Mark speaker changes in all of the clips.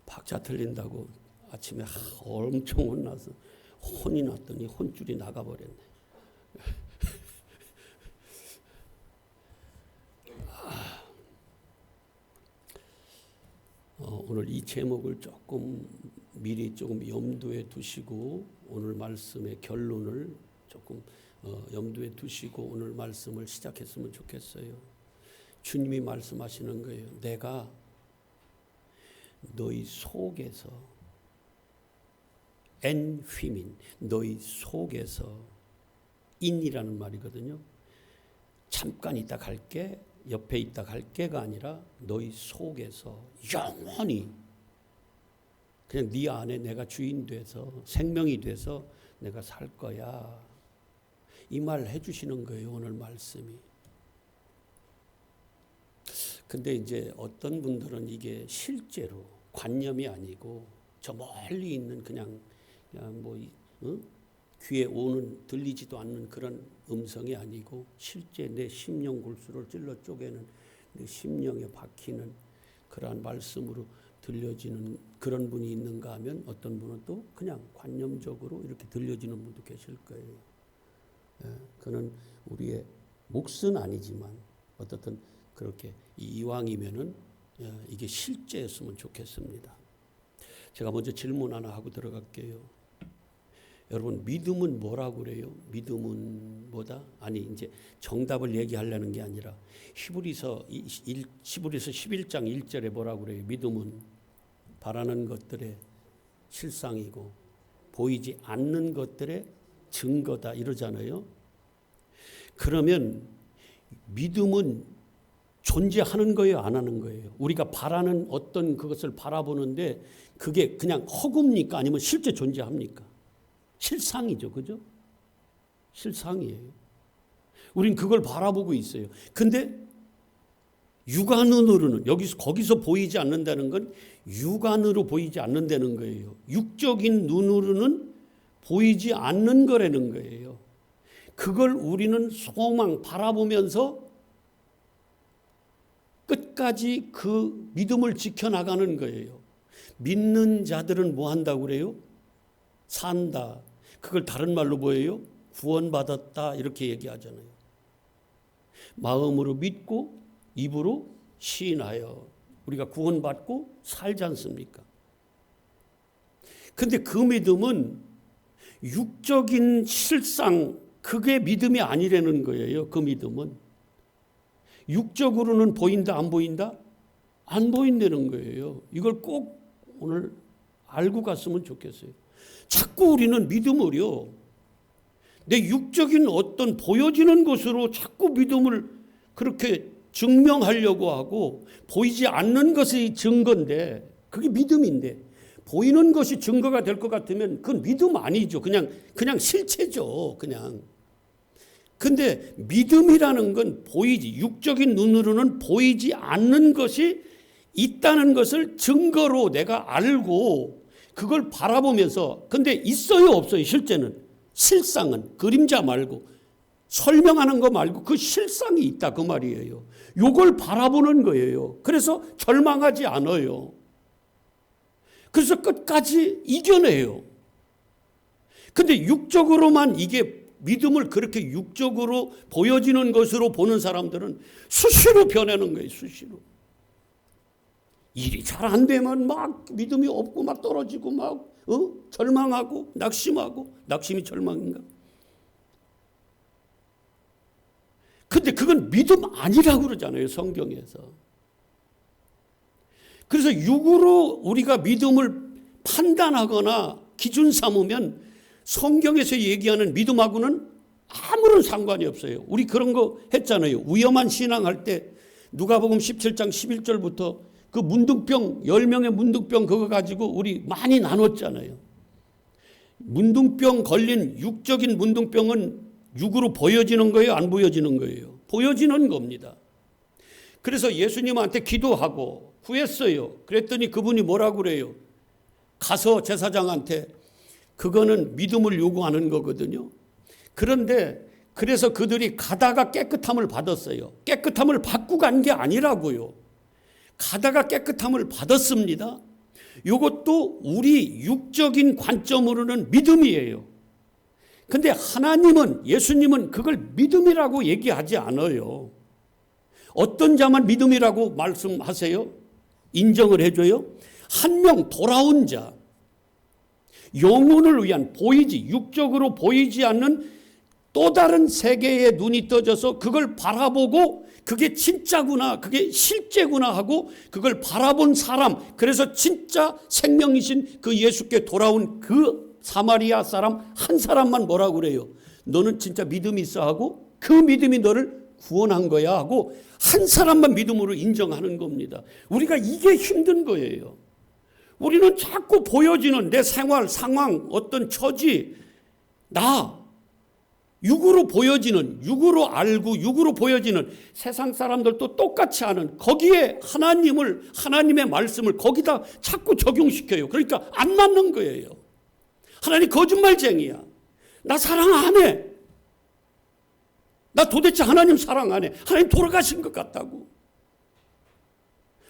Speaker 1: 박자 틀린다고 아침에 엄청 혼나서 혼이 났더니 혼줄이 나가버렸네. 오늘 이 제목을 미리 조금 염두에 두시고 오늘 말씀의 결론을 조금 염두에 두시고 오늘 말씀을 시작했으면 좋겠어요. 주님이 말씀하시는 거예요. 내가 너희 속에서 휘민 너희 속에서 인이라는 말이거든요. 잠깐 있다 갈게, 옆에 있다 갈게가 아니라 너희 속에서 영원히 그냥 네 안에 내가 주인 돼서 생명이 돼서 내가 살 거야. 이 말 해주시는 거예요. 오늘 말씀이. 근데 이제 어떤 분들은 이게 실제로 관념이 아니고 저 멀리 있는 그냥 귀에 들리지도 않는 그런 음성이 아니고 실제 내 심령 골수를 찔러 쪼개는 내 심령에 박히는 그러한 말씀으로 들려지는 그런 분이 있는가 하면 어떤 분은 또 그냥 관념적으로 이렇게 들려지는 분도 계실 거예요. 그는 우리의 몫은 아니지만 어떻든 그렇게 이왕이면은 이게 실제였으면 좋겠습니다. 제가 먼저 질문 하나 하고 들어갈게요. 여러분, 믿음은 뭐라고 그래요? 믿음은 뭐다? 아니, 이제 정답을 얘기하려는 게 아니라 히브리서 11장 1절에 뭐라고 그래요? 믿음은 바라는 것들의 실상이고 보이지 않는 것들의 증거다 이러잖아요. 그러면 믿음은 존재하는 거예요, 안 하는 거예요? 우리가 바라는 어떤 그것을 바라보는데 그게 그냥 허구입니까? 아니면 실제 존재합니까? 실상이죠, 그죠? 실상이에요. 우린 그걸 바라보고 있어요. 근데 육안으로는 거기서 보이지 않는다는 건 육안으로 보이지 않는다는 거예요. 육적인 눈으로는 보이지 않는 거라는 거예요. 그걸 우리는 바라보면서 끝까지 그 믿음을 지켜나가는 거예요. 믿는 자들은 뭐 한다고 그래요? 산다. 그걸 다른 말로 뭐예요? 구원받았다 이렇게 얘기하잖아요. 마음으로 믿고 입으로 시인하여 우리가 구원받고 살지 않습니까? 근데 그 믿음은 육적인 실상 그게 믿음이 아니라는 거예요. 그 믿음은 육적으로는 보인다 안 보인다? 안 보인다는 거예요. 이걸 꼭 오늘 알고 갔으면 좋겠어요. 자꾸 우리는 믿음을요, 내 육적인 어떤 보여지는 것으로 자꾸 믿음을 그렇게 증명하려고 하고 보이지 않는 것이 증거인데 그게 믿음인데 보이는 것이 증거가 될 것 같으면 그건 믿음 아니죠. 그냥 실체죠. 그냥. 근데 믿음이라는 건 육적인 눈으로는 보이지 않는 것이 있다는 것을 증거로 내가 알고 그걸 바라보면서, 근데 있어요 없어요? 실제는 실상은 그림자 말고 설명하는 거 말고 그 실상이 있다 그 말이에요. 요걸 바라보는 거예요. 그래서 절망하지 않아요. 그래서 끝까지 이겨내요. 근데 육적으로만 이게 믿음을 그렇게 육적으로 보여지는 것으로 보는 사람들은 수시로 변하는 거예요. 수시로. 일이 잘 안 되면 막 믿음이 없고 막 떨어지고 막 절망하고 낙심하고, 낙심이 절망인가? 근데 그건 믿음 아니라고 그러잖아요, 성경에서. 그래서 육으로 우리가 믿음을 판단하거나 기준 삼으면 성경에서 얘기하는 믿음하고는 아무런 상관이 없어요. 우리 그런 거 했잖아요. 위험한 신앙할 때 누가복음 17장 11절부터 그 문둥병 10명의 문둥병 그거 가지고 우리 많이 나눴잖아요. 문둥병 걸린 육적인 문둥병은 육으로 보여지는 거예요, 안 보여지는 거예요? 보여지는 겁니다. 그래서 예수님한테 기도하고 구했어요. 그랬더니 그분이 뭐라고 그래요? 가서 제사장한테 그거는 믿음을 요구하는 거거든요. 그런데 그래서 그들이 가다가 깨끗함을 받았어요. 깨끗함을 받고 간 게 아니라고요. 가다가 깨끗함을 받았습니다. 이것도 우리 육적인 관점으로는 믿음이에요. 근데 하나님은, 예수님은 그걸 믿음이라고 얘기하지 않아요. 어떤 자만 믿음이라고 말씀하세요? 인정을 해줘요? 한 명 돌아온 자, 영혼을 위한 육적으로 보이지 않는 또 다른 세계에 눈이 떠져서 그걸 바라보고 그게 진짜구나, 그게 실제구나 하고 그걸 바라본 사람, 그래서 진짜 생명이신 그 예수께 돌아온 그 사마리아 사람 한 사람만 뭐라고 그래요? 너는 진짜 믿음이 있어 하고 그 믿음이 너를 구원한 거야 하고 한 사람만 믿음으로 인정하는 겁니다. 우리가 이게 힘든 거예요. 우리는 자꾸 보여지는 내 생활, 상황, 어떤 처지, 육으로 보여지는, 육으로 알고 육으로 보여지는 세상 사람들도 똑같이 하는 거기에 하나님의 말씀을 거기다 자꾸 적용시켜요. 그러니까 안 맞는 거예요. 하나님 거짓말쟁이야. 나 사랑 안 해. 나 도대체 하나님 사랑 안 해. 하나님 돌아가신 것 같다고.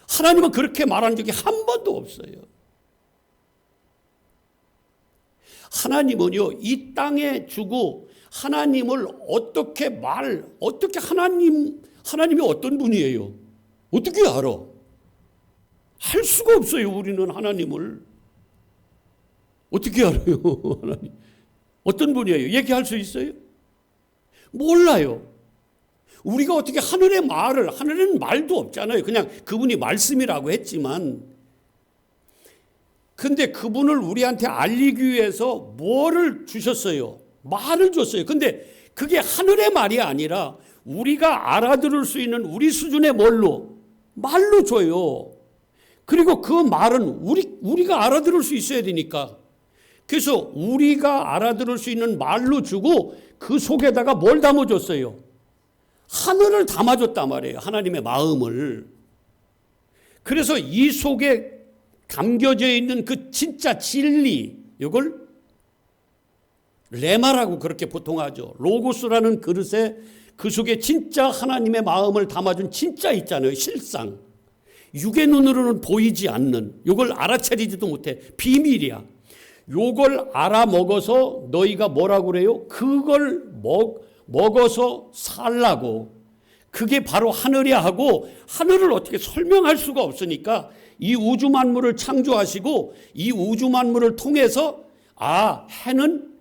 Speaker 1: 하나님은 그렇게 말한 적이 한 번도 없어요. 하나님은요, 이 땅에 주고 하나님을 어떻게 하나님이 어떤 분이에요? 어떻게 알아? 할 수가 없어요, 우리는 하나님을. 어떻게 알아요, 하나님? 어떤 분이에요? 얘기할 수 있어요? 몰라요. 우리가 어떻게 하늘에는 말도 없잖아요. 그냥 그분이 말씀이라고 했지만. 근데 그분을 우리한테 알리기 위해서 뭐를 주셨어요? 말을 줬어요. 근데 그게 하늘의 말이 아니라 우리가 알아들을 수 있는 우리 수준의 말로 줘요. 그리고 그 말은 우리가 알아들을 수 있어야 되니까. 그래서 우리가 알아들을 수 있는 말로 주고 그 속에다가 뭘 담아줬어요? 하늘을 담아줬단 말이에요. 하나님의 마음을. 그래서 이 속에 감겨져 있는 그 진짜 진리, 이걸 레마라고 그렇게 보통 하죠. 로고스라는 그릇에 그 속에 진짜 하나님의 마음을 담아준 진짜 있잖아요. 실상. 육의 눈으로는 보이지 않는, 이걸 알아차리지도 못해. 비밀이야. 이걸 알아먹어서 너희가 뭐라고 그래요? 그걸 먹어서 살라고. 그게 바로 하늘이야 하고, 하늘을 어떻게 설명할 수가 없으니까 이 우주 만물을 창조하시고 이 우주 만물을 통해서 해는,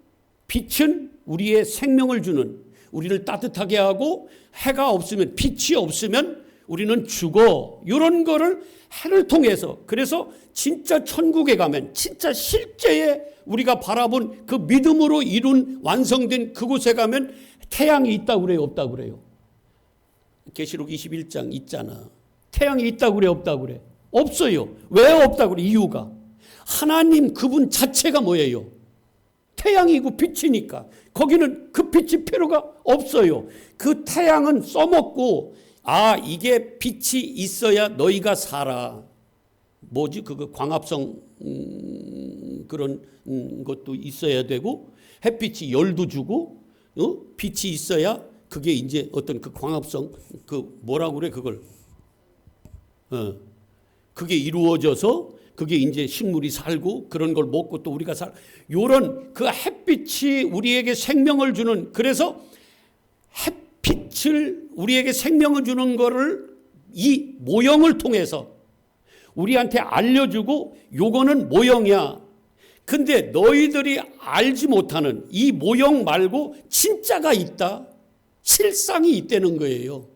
Speaker 1: 빛은 우리의 생명을 주는, 우리를 따뜻하게 하고, 해가 없으면, 빛이 없으면 우리는 죽어. 이런 거를 해를 통해서, 그래서 진짜 천국에 가면 진짜 실제의 우리가 바라본 그 믿음으로 이룬 완성된 그곳에 가면 태양이 있다고 그래요, 없다고 그래요? 계시록 21장 있잖아. 태양이 있다고 그래, 없다고 그래? 없어요. 왜 없다고 그래? 이유가 하나님 그분 자체가 뭐예요? 태양이고 빛이니까 거기는 그 빛이 필요가 없어요. 그 태양은 써먹고 이게 빛이 있어야 너희가 살아. 뭐지? 그거 광합성 그런 것도 있어야 되고, 햇빛이 열도 주고, 빛이 있어야 그게 이제 어떤 그 광합성, 그 뭐라고 그래 그걸, 그게 이루어져서 그게 이제 식물이 살고 그런 걸 먹고 또 우리가 요런 그 햇빛이 우리에게 생명을 주는, 그래서 햇빛을 우리에게 생명을 주는 거를 이 모형을 통해서 우리한테 알려주고, 요거는 모형이야. 근데 너희들이 알지 못하는 이 모형 말고 진짜가 있다. 실상이 있다는 거예요.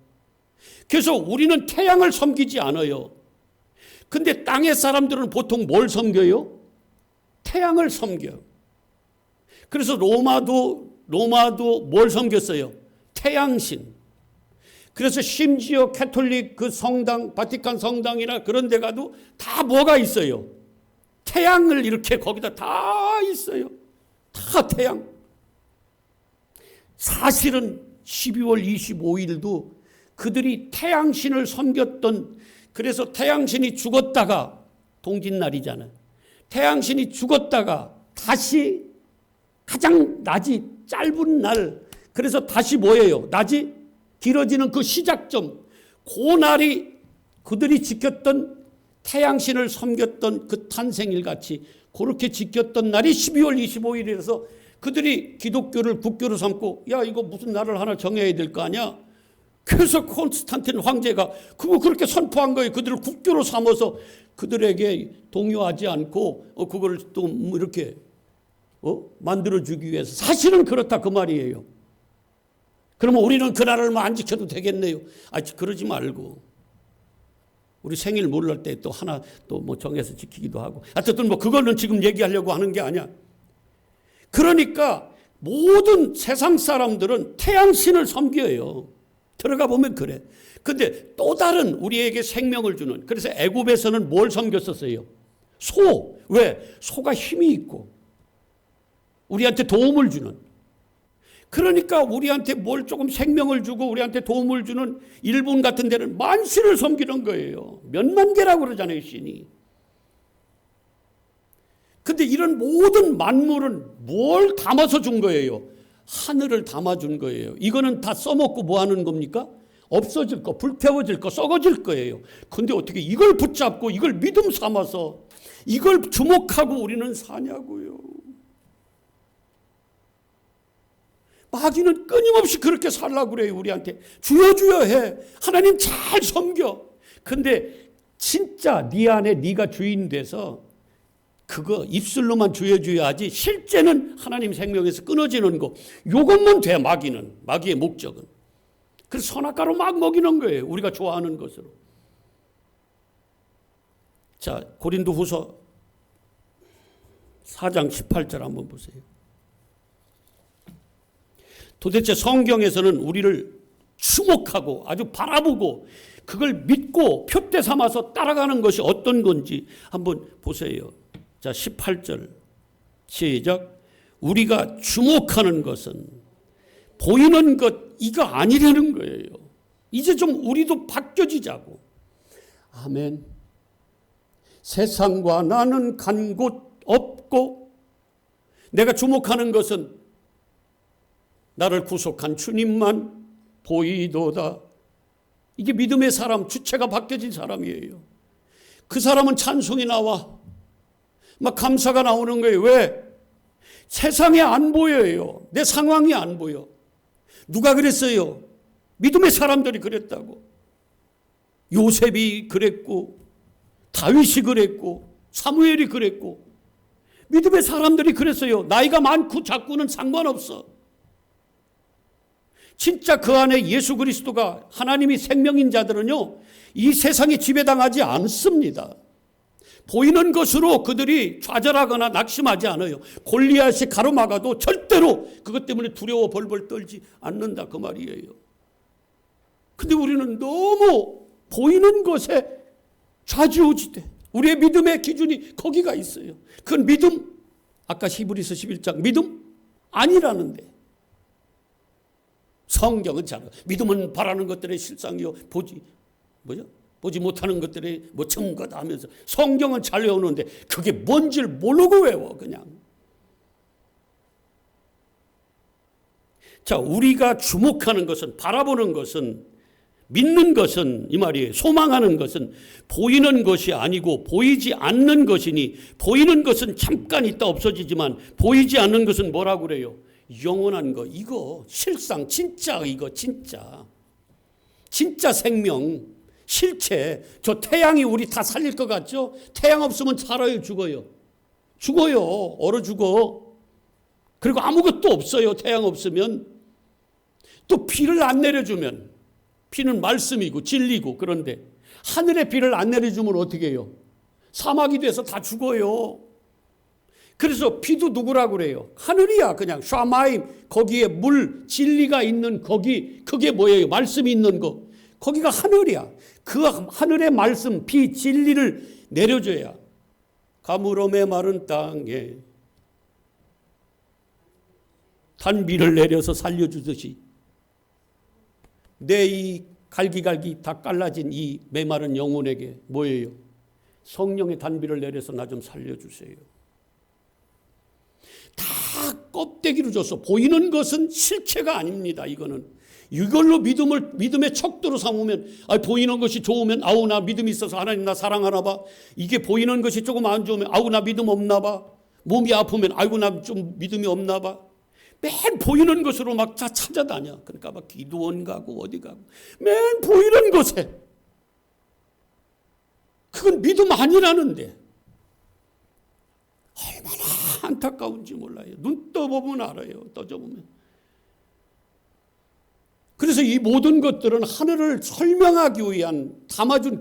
Speaker 1: 그래서 우리는 태양을 섬기지 않아요. 근데 땅의 사람들은 보통 뭘 섬겨요? 태양을 섬겨. 그래서 로마도 뭘 섬겼어요? 태양신. 그래서 심지어 캐톨릭 그 성당, 바티칸 성당이나 그런 데 가도 다 뭐가 있어요? 태양을 이렇게 거기다 다 있어요. 다 태양. 사실은 12월 25일도 그들이 태양신을 섬겼던, 그래서 태양신이 죽었다가 동짓날이잖아요. 태양신이 죽었다가 다시 가장 낮이 짧은 날, 그래서 다시 뭐예요? 낮이 길어지는 그 시작점, 그 날이 그들이 지켰던 태양신을 섬겼던 그 탄생일 같이 그렇게 지켰던 날이 12월 25일이라서 그들이 기독교를 국교로 삼고 야 이거 무슨 날을 하나 정해야 될 거 아니야. 그래서 콘스탄틴 황제가 그거 그렇게 선포한 거예요. 그들을 국교로 삼아서 그들에게 동요하지 않고 그걸 또 이렇게 만들어주기 위해서. 사실은 그렇다 그 말이에요. 그러면 우리는 그날을 안 지켜도 되겠네요. 그러지 말고 우리 생일 몰랄 때 또 하나 또 뭐 정해서 지키기도 하고. 어쨌든 뭐 그거는 지금 얘기하려고 하는 게 아니야. 그러니까 모든 세상 사람들은 태양신을 섬겨요. 들어가 보면 그래. 근데 또 다른 우리에게 생명을 주는, 그래서 애굽에서는 뭘 섬겼었어요? 소. 왜? 소가 힘이 있고 우리한테 도움을 주는. 그러니까 우리한테 뭘 조금 생명을 주고 우리한테 도움을 주는 일본 같은 데는 만신을 섬기는 거예요. 몇만 개라고 그러잖아요, 신이. 근데 이런 모든 만물은 뭘 담아서 준 거예요? 하늘을 담아준 거예요. 이거는 다 써먹고 뭐 하는 겁니까? 없어질 거, 불태워질 거, 썩어질 거예요. 근데 어떻게 이걸 붙잡고 이걸 믿음 삼아서 이걸 주목하고 우리는 사냐고요. 마귀는 끊임없이 그렇게 살라고 그래요. 우리한테 주여 주여 해. 하나님 잘 섬겨. 근데 진짜 네 안에 네가 주인 돼서 그거 입술로만 주여 주여 하지 실제는 하나님 생명에서 끊어지는 거, 요것만 돼. 마귀의 목적은. 그래서 선악과로 막 먹이는 거예요. 우리가 좋아하는 것으로. 자, 고린도후서 4장 18절 한번 보세요. 도대체 성경에서는 우리를 주목하고 아주 바라보고 그걸 믿고 표대 삼아서 따라가는 것이 어떤 건지 한번 보세요. 자, 18절 시작. 우리가 주목하는 것은 보이는 것 이거 아니라는 거예요. 이제 좀 우리도 바뀌어지자고. 아멘. 세상과 나는 간 곳 없고 내가 주목하는 것은 나를 구속한 주님만 보이도다. 이게 믿음의 사람, 주체가 바뀌어진 사람이에요. 그 사람은 찬송이 나와. 막 감사가 나오는 거예요. 왜? 세상에 안 보여요. 내 상황이 안 보여. 누가 그랬어요? 믿음의 사람들이 그랬다고. 요셉이 그랬고 다윗이 그랬고 사무엘이 그랬고 믿음의 사람들이 그랬어요. 나이가 많고 작고는 상관없어. 진짜 그 안에 예수 그리스도가 하나님이 생명인 자들은요, 이 세상에 지배당하지 않습니다. 보이는 것으로 그들이 좌절하거나 낙심하지 않아요. 골리앗이 가로막아도 절대로 그것 때문에 두려워 벌벌 떨지 않는다 그 말이에요. 근데 우리는 너무 보이는 것에 좌지우지돼. 우리의 믿음의 기준이 거기가 있어요. 그건 믿음, 아까 히브리서 11장 믿음 아니라는데. 성경은 잘 믿음은 바라는 것들의 실상이요 보지 못하는 것들의 뭐 증거다 하면서 성경은 잘 외우는데 그게 뭔지를 모르고 외워 그냥. 자, 우리가 주목하는 것은, 바라보는 것은, 믿는 것은, 이 말이에요. 소망하는 것은 보이는 것이 아니고 보이지 않는 것이니, 보이는 것은 잠깐 있다 없어지지만 보이지 않는 것은 뭐라고 그래요? 영원한 거. 이거 실상 진짜, 이거 진짜 생명, 실체. 저 태양이 우리 다 살릴 것 같죠? 태양 없으면 살아요? 죽어요? 얼어 죽어. 그리고 아무것도 없어요. 태양 없으면. 또 비를 안 내려주면, 비는 말씀이고 진리고, 그런데 하늘에 비를 안 내려주면 어떻게 해요? 사막이 돼서 다 죽어요. 그래서 비도 누구라고 그래요? 하늘이야. 그냥 샤마임, 거기에 물, 진리가 있는 거기, 그게 뭐예요? 말씀이 있는 거. 거기가 하늘이야. 그 하늘의 말씀, 비, 진리를 내려줘야 가물어 메마른 땅에 단비를 내려서 살려주듯이 내 이 갈기갈기 다 갈라진 이 메마른 영혼에게 뭐예요? 성령의 단비를 내려서 나 좀 살려주세요. 다 껍데기로 줬어. 보이는 것은 실체가 아닙니다. 이거는 이걸로 믿음의 척도로 삼으면, 보이는 것이 좋으면, 아우, 나 믿음이 있어서 하나님 나 사랑하나 봐. 이게 보이는 것이 조금 안 좋으면, 아우, 나 믿음 없나 봐. 몸이 아프면, 아이고, 나 좀 믿음이 없나 봐. 맨 보이는 것으로 막 찾아다녀. 그러니까 막 기도원 가고 어디 가고. 맨 보이는 것에. 그건 믿음 아니라는데. 얼마나 안타까운지 몰라요. 눈 떠보면 알아요. 떠져보면. 그래서 이 모든 것들은 하늘을 설명하기 위한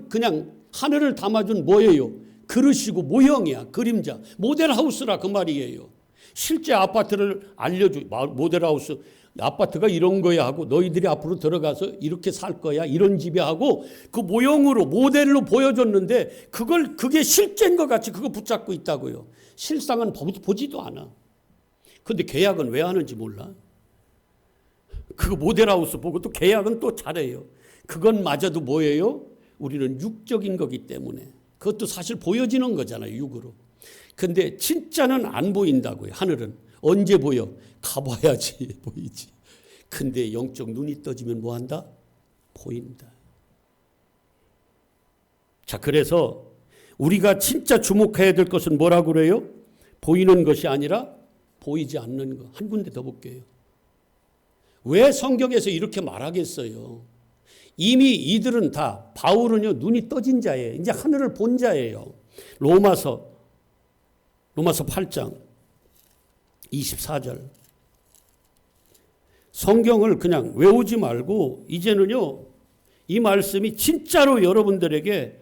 Speaker 1: 그냥 하늘을 담아준 뭐예요? 그릇이고 모형이야. 그림자. 모델하우스라 그 말이에요. 실제 아파트를 모델하우스, 아파트가 이런 거야 하고 너희들이 앞으로 들어가서 이렇게 살 거야. 이런 집에 하고 그 모형으로 모델로 보여줬는데 그게 실제인 것 같이 그거 붙잡고 있다고요. 실상은 보지도 않아. 근데 계약은 왜 하는지 몰라. 그거 모델하우스 보고 또 계약은 또 잘해요. 그건 마저도 뭐예요? 우리는 육적인 거기 때문에. 그것도 사실 보여지는 거잖아요. 육으로. 근데 진짜는 안 보인다고요. 하늘은. 언제 보여? 가봐야지 보이지. 근데 영적 눈이 떠지면 뭐한다? 보인다. 자, 그래서 우리가 진짜 주목해야 될 것은 뭐라고 그래요? 보이는 것이 아니라 보이지 않는 것. 한 군데 더 볼게요. 왜 성경에서 이렇게 말하겠어요? 이미 이들은 다, 바울은요, 눈이 떠진 자예요. 이제 하늘을 본 자예요. 로마서 8장 24절. 성경을 그냥 외우지 말고 이제는요, 이 말씀이 진짜로 여러분들에게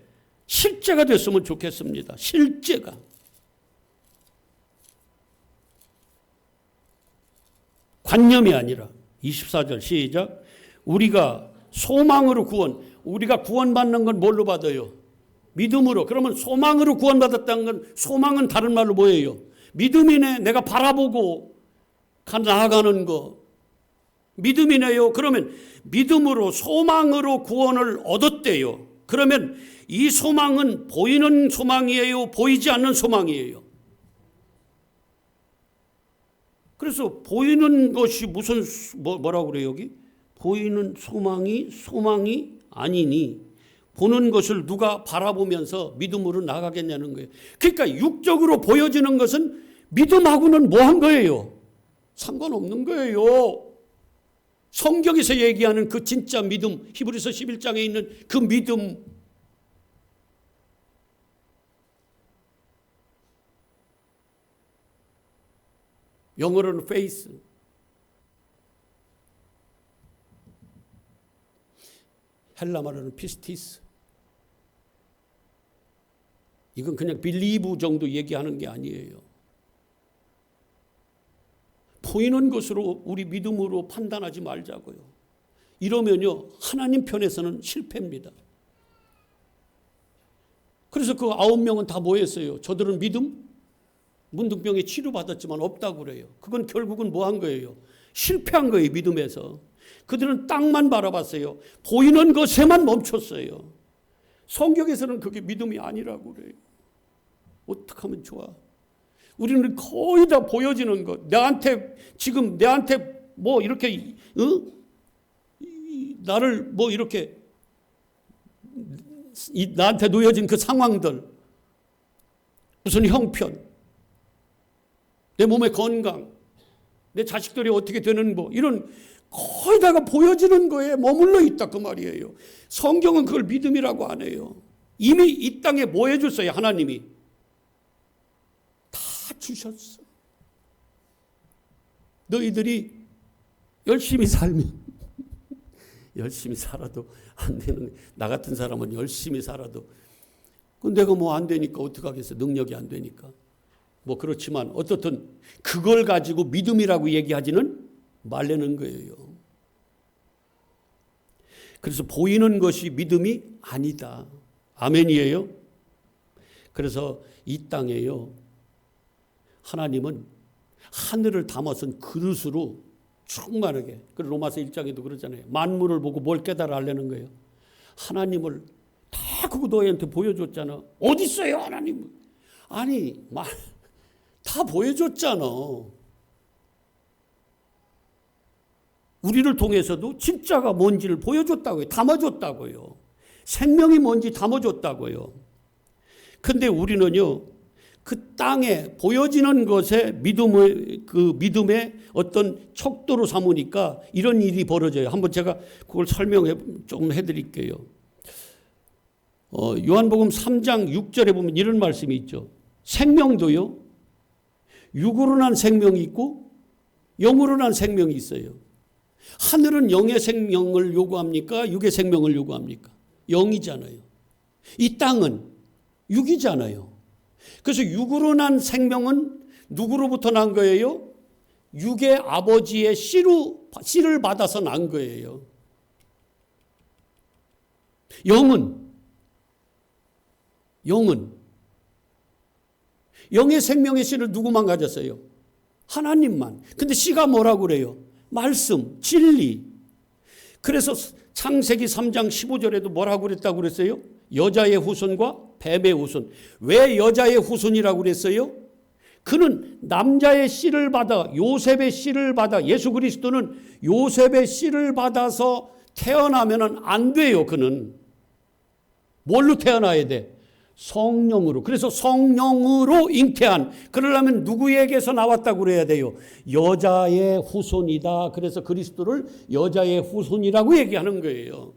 Speaker 1: 실제가 됐으면 좋겠습니다. 실제가. 관념이 아니라. 24절 시작. 우리가 소망으로 우리가 구원받는 건 뭘로 받아요? 믿음으로. 그러면 소망으로 구원받았다는 건, 소망은 다른 말로 뭐예요? 믿음이네. 내가 바라보고 나아가는 거. 믿음이네요. 그러면 믿음으로 소망으로 구원을 얻었대요. 그러면 이 소망은 보이는 소망이에요? 보이지 않는 소망이에요? 그래서 보이는 것이 무슨 뭐라고 그래요 여기? 보이는 소망이 아니니 보는 것을 누가 바라보면서 믿음으로 나가겠냐는 거예요. 그러니까 육적으로 보여지는 것은 믿음하고는 뭐 한 거예요? 상관없는 거예요. 성경에서 얘기하는 그 진짜 믿음, 히브리서 11장에 있는 그 믿음, 영어로는 faith. 헬라 말로는 피스티스. 이건 그냥 believe 정도 얘기하는 게 아니에요. 보이는 것으로 우리 믿음으로 판단하지 말자고요. 이러면요, 하나님 편에서는 실패입니다. 그래서 그 9명은 다 뭐 했어요? 저들은 믿음? 문둥병에 치료받았지만 없다고 그래요. 그건 결국은 뭐 한 거예요? 실패한 거예요, 믿음에서. 그들은 땅만 바라봤어요. 보이는 것에만 멈췄어요. 성경에서는 그게 믿음이 아니라고 그래요. 어떻게 하면 좋아? 우리는 거의 다 보여지는 것. 내한테 뭐 이렇게, 나를 뭐 이렇게, 나한테 놓여진 그 상황들, 무슨 형편, 내 몸의 건강, 내 자식들이 어떻게 되는 뭐, 이런 거의 다가 보여지는 거에 머물러 있다 그 말이에요. 성경은 그걸 믿음이라고 안 해요. 이미 이 땅에 뭐 해줬어요, 하나님이? 다 주셨어. 너희들이 열심히 살면 열심히 살아도 안 되는, 나 같은 사람은 열심히 살아도 내가 뭐 안 되니까 어떡하겠어. 능력이 안 되니까. 뭐 그렇지만 어떻든 그걸 가지고 믿음이라고 얘기하지는 말라는 거예요. 그래서 보이는 것이 믿음이 아니다. 아멘이에요. 그래서 이 땅에요, 하나님은 하늘을 담아선 그릇으로 충만하게, 그리고 로마서 1장에도 그러잖아요. 만물을 보고 뭘 깨달아 하려는 거예요. 하나님을 다 그거 너희한테 보여줬잖아. 어디 있어요 하나님? 아니 다 보여줬잖아. 우리를 통해서도 진짜가 뭔지를 보여줬다고요. 담아줬다고요. 생명이 뭔지 담아줬다고요. 근데 우리는요, 그 땅에 보여지는 것에 믿음의 어떤 척도로 삼으니까 이런 일이 벌어져요. 한번 제가 그걸 설명해 좀 해드릴게요. 요한복음 3장 6절에 보면 이런 말씀이 있죠. 생명도요, 육으로 난 생명이 있고 영으로 난 생명이 있어요. 하늘은 영의 생명을 요구합니까? 육의 생명을 요구합니까? 영이잖아요. 이 땅은 육이잖아요. 그래서 육으로 난 생명은 누구로부터 난 거예요? 육의 아버지의 씨를 받아서 난 거예요. 영의 생명의 씨를 누구만 가졌어요? 하나님만. 근데 씨가 뭐라고 그래요? 말씀, 진리. 그래서 창세기 3장 15절에도 뭐라고 그랬다고 그랬어요? 여자의 후손과 뱀의 후손. 왜 여자의 후손이라고 그랬어요? 그는 남자의 씨를 받아, 요셉의 씨를 받아, 예수 그리스도는 요셉의 씨를 받아서 태어나면 안 돼요. 그는 뭘로 태어나야 돼? 성령으로. 그래서 성령으로 잉태한, 그러려면 누구에게서 나왔다고 그래야 돼요? 여자의 후손이다. 그래서 그리스도를 여자의 후손이라고 얘기하는 거예요.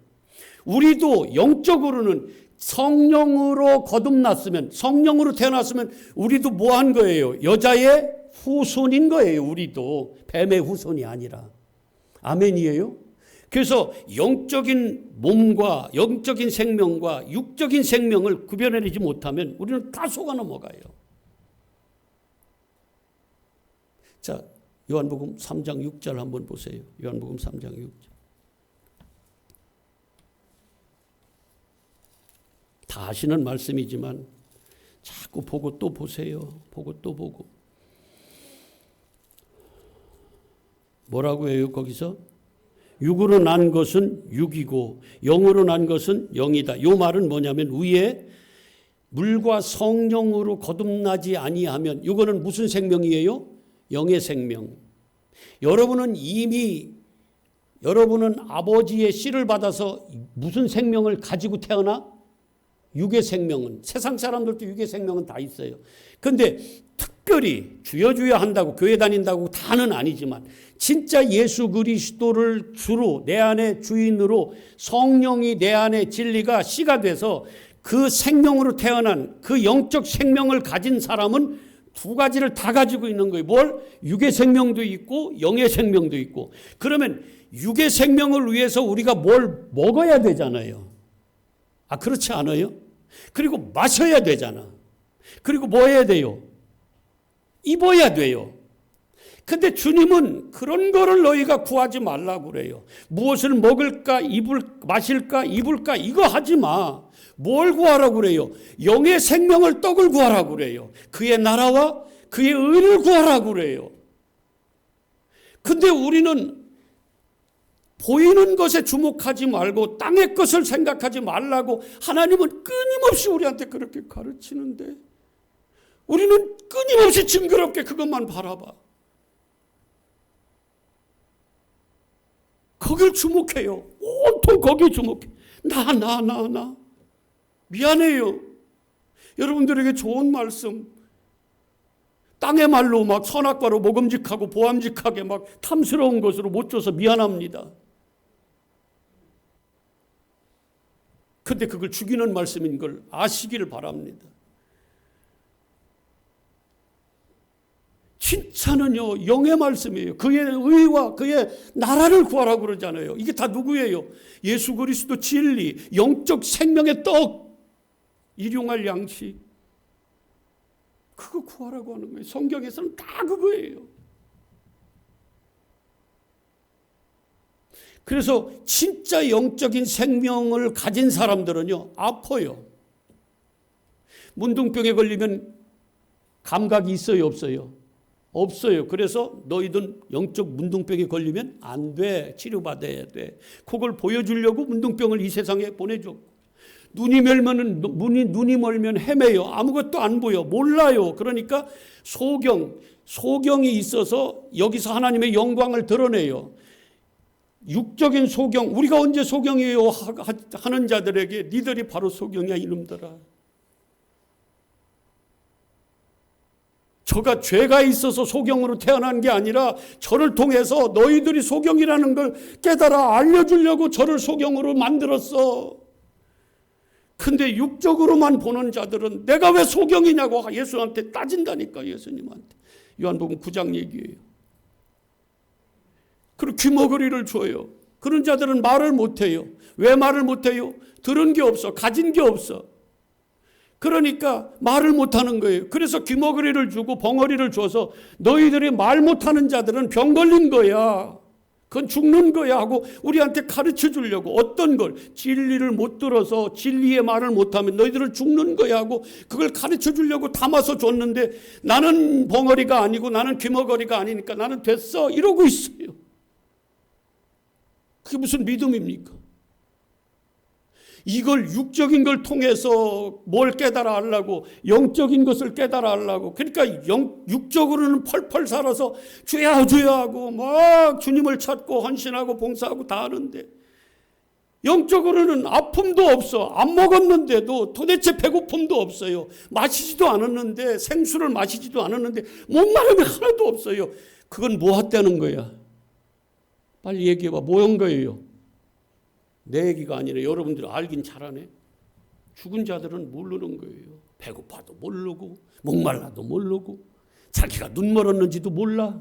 Speaker 1: 우리도 영적으로는 성령으로 거듭났으면, 성령으로 태어났으면 우리도 뭐 한 거예요? 여자의 후손인 거예요. 우리도 뱀의 후손이 아니라. 아멘이에요? 그래서 영적인 몸과 영적인 생명과 육적인 생명을 구별해내지 못하면 우리는 다 속아 넘어가요. 자, 요한복음 3장 6절 한번 보세요. 요한복음 3장 6절. 다 아시는 말씀이지만 자꾸 보고 또 보세요. 보고 또 보고. 뭐라고 해요, 거기서? 육으로 난 것은 육이고 영으로 난 것은 영이다. 이 말은 뭐냐면 위에 물과 성령으로 거듭나지 아니하면, 이거는 무슨 생명이에요? 영의 생명. 여러분은 아버지의 씨를 받아서 무슨 생명을 가지고 태어나? 육의 생명은, 세상 사람들도 육의 생명은 다 있어요. 그런데 특별히 주여 한다고 교회 다닌다고 다는 아니지만 진짜 예수 그리스도를 주로 내 안에 주인으로, 성령이 내 안에 진리가 씨가 돼서 그 생명으로 태어난 그 영적 생명을 가진 사람은 두 가지를 다 가지고 있는 거예요. 뭘? 육의 생명도 있고 영의 생명도 있고. 그러면 육의 생명을 위해서 우리가 뭘 먹어야 되잖아요. 아, 그렇지 않아요? 그리고 마셔야 되잖아. 그리고 뭐 해야 돼요? 입어야 돼요. 근데 주님은 그런 거를 너희가 구하지 말라고 그래요. 무엇을 먹을까, 마실까, 입을까, 이거 하지 마. 뭘 구하라고 그래요? 영의 생명을, 떡을 구하라고 그래요. 그의 나라와 그의 의를 구하라고 그래요. 근데 우리는 보이는 것에 주목하지 말고 땅의 것을 생각하지 말라고 하나님은 끊임없이 우리한테 그렇게 가르치는데 우리는 끊임없이 징그럽게 그것만 바라봐. 거길 주목해요. 온통 거기에 주목해. 나. 미안해요. 여러분들에게 좋은 말씀, 땅의 말로 막 선악과로 먹음직하고 보암직하게 막 탐스러운 것으로 못 줘서 미안합니다. 근데 그걸 죽이는 말씀인 걸 아시기를 바랍니다. 진짜는요, 영의 말씀이에요. 그의 의와 그의 나라를 구하라고 그러잖아요. 이게 다 누구예요? 예수 그리스도 진리, 영적 생명의 떡, 일용할 양식. 그거 구하라고 하는 거예요. 성경에서는 다 그거예요. 그래서 진짜 영적인 생명을 가진 사람들은요, 아파요. 문둥병에 걸리면 감각이 있어요, 없어요? 없어요. 그래서 너희들 영적 문둥병에 걸리면 안 돼. 치료받아야 돼. 그걸 보여주려고 문둥병을 이 세상에 보내줘. 눈이 멀면 헤매요. 아무것도 안 보여. 몰라요. 그러니까 소경이 있어서 여기서 하나님의 영광을 드러내요. 육적인 소경, 우리가 언제 소경이에요 하는 자들에게 니들이 바로 소경이야 이놈들아. 저가 죄가 있어서 소경으로 태어난 게 아니라 저를 통해서 너희들이 소경이라는 걸 깨달아 알려주려고 저를 소경으로 만들었어. 근데 육적으로만 보는 자들은 내가 왜 소경이냐고 예수한테 따진다니까. 예수님한테. 요한복음 9장 얘기예요. 그리고 귀머거리를 줘요. 그런 자들은 말을 못해요. 왜 말을 못해요? 들은 게 없어. 가진 게 없어. 그러니까 말을 못하는 거예요. 그래서 귀머거리를 주고 벙어리를 줘서 너희들이 말 못하는 자들은 병 걸린 거야. 그건 죽는 거야 하고 우리한테 가르쳐 주려고 어떤 걸 진리를 못 들어서 진리의 말을 못하면 너희들은 죽는 거야 하고 그걸 가르쳐 주려고 담아서 줬는데 나는 벙어리가 아니고 나는 귀머거리가 아니니까 나는 됐어 이러고 있어요. 그게 무슨 믿음입니까? 이걸 육적인 걸 통해서 뭘 깨달아 하려고 영적인 것을 깨달아 하려고 그러니까 육적으로는 펄펄 살아서 주야 주야 하고 막 주님을 찾고 헌신하고 봉사하고 다 하는데 영적으로는 아픔도 없어. 안 먹었는데도 도대체 배고픔도 없어요. 마시지도 않았는데 생수를 마시지도 않았는데 목마름이 하나도 없어요. 그건 뭐 했다는 거야? 빨리 얘기해봐. 뭐한 거예요? 내 얘기가 아니라 여러분들이 알긴 잘하네. 죽은 자들은 모르는 거예요. 배고파도 모르고 목말라도 모르고 자기가 눈 멀었는지도 몰라.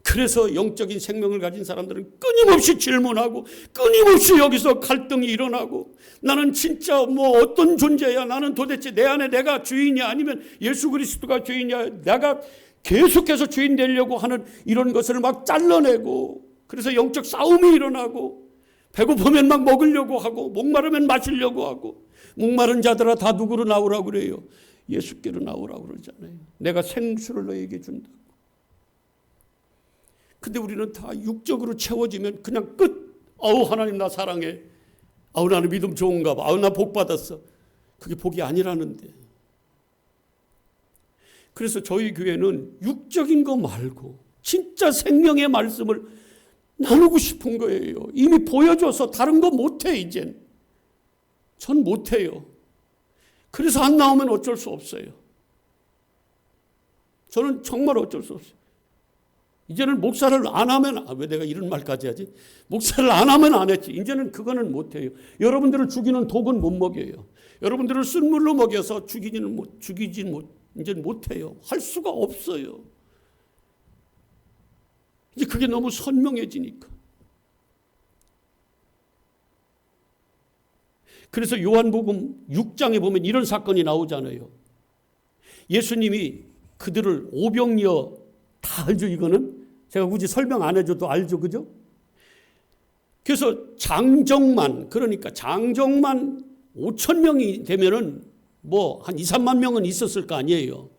Speaker 1: 그래서 영적인 생명을 가진 사람들은 끊임없이 질문하고 끊임없이 여기서 갈등이 일어나고 나는 진짜 뭐 어떤 존재야. 나는 도대체 내 안에 내가 주인이야 아니면 예수 그리스도가 주인이야. 내가 계속해서 주인 되려고 하는 이런 것을 막 잘라내고 그래서 영적 싸움이 일어나고 배고프면 막 먹으려고 하고 목마르면 마시려고 하고 목마른 자들아 다 누구로 나오라고 그래요? 예수께로 나오라고 그러잖아요. 내가 생수를 너에게 준다고. 근데 우리는 다 육적으로 채워지면 그냥 끝. 아우 하나님 나 사랑해. 아우 나는 믿음 좋은가 봐. 아우 나 복 받았어. 그게 복이 아니라는데. 그래서 저희 교회는 육적인 거 말고 진짜 생명의 말씀을 나누고 싶은 거예요. 이미 보여줘서 다른 거 못해 이젠. 전 못해요. 그래서 안 나오면 어쩔 수 없어요. 저는 정말 어쩔 수 없어요. 이제는 목사를 안 하면 왜 내가 이런 말까지 하지? 목사를 안 하면 안 했지. 이제는 그거는 못해요. 여러분들을 죽이는 독은 못 먹여요. 여러분들을 쓴물로 먹여서 죽이지는 이제는 못해요. 할 수가 없어요. 이제 그게 너무 선명해지니까. 그래서 요한복음 6장에 보면 이런 사건이 나오잖아요. 예수님이 그들을 오병이어 다 알죠 이거는? 제가 굳이 설명 안 해줘도 알죠 그죠? 그래서 장정만 그러니까 장정만 5,000명이 되면은 뭐 한 2, 3만 명은 있었을 거 아니에요.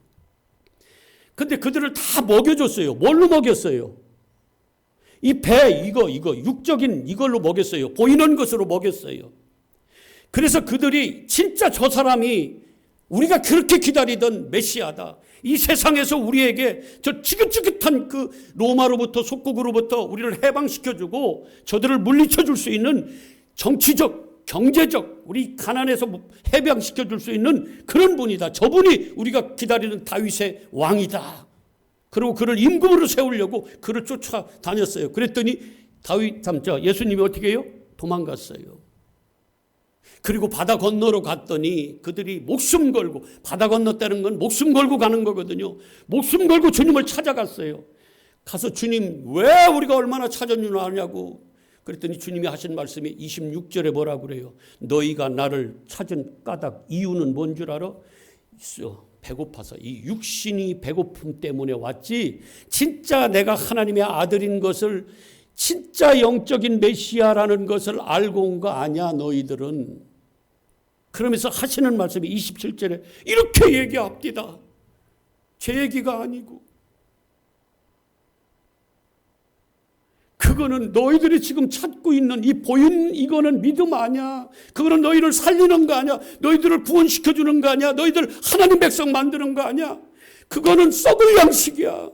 Speaker 1: 근데 그들을 다 먹여줬어요. 뭘로 먹였어요? 이 배 이거 육적인 이걸로 먹였어요. 보이는 것으로 먹였어요. 그래서 그들이 진짜 저 사람이 우리가 그렇게 기다리던 메시아다. 이 세상에서 우리에게 저 지긋지긋한 그 로마로부터 속국으로부터 우리를 해방시켜주고 저들을 물리쳐줄 수 있는 정치적, 경제적 우리 가난에서 해방시켜줄 수 있는 그런 분이다. 저분이 우리가 기다리는 다윗의 왕이다. 그리고 그를 임금으로 세우려고 그를 쫓아다녔어요. 그랬더니 예수님이 어떻게 해요? 도망갔어요. 그리고 바다 건너로 갔더니 그들이 목숨 걸고 바다 건넜다는 건 목숨 걸고 가는 거거든요. 목숨 걸고 주님을 찾아갔어요. 가서 주님 왜 우리가 얼마나 찾았느냐고 그랬더니 주님이 하신 말씀이 26절에 뭐라고 그래요? 너희가 나를 찾은 까닭 이유는 뭔 줄 알아? 있어. 배고파서 이 육신이 배고픔 때문에 왔지 진짜 내가 하나님의 아들인 것을 진짜 영적인 메시아라는 것을 알고 온 거 아니야 너희들은. 그러면서 하시는 말씀이 27절에 이렇게 얘기합니다. 제 얘기가 아니고 그거는 너희들이 지금 찾고 있는 이 보인 이거는 믿음 아니야. 그거는 너희를 살리는 거 아니야. 너희들을 구원시켜주는 거 아니야. 너희들 하나님 백성 만드는 거 아니야. 그거는 썩을 양식이야.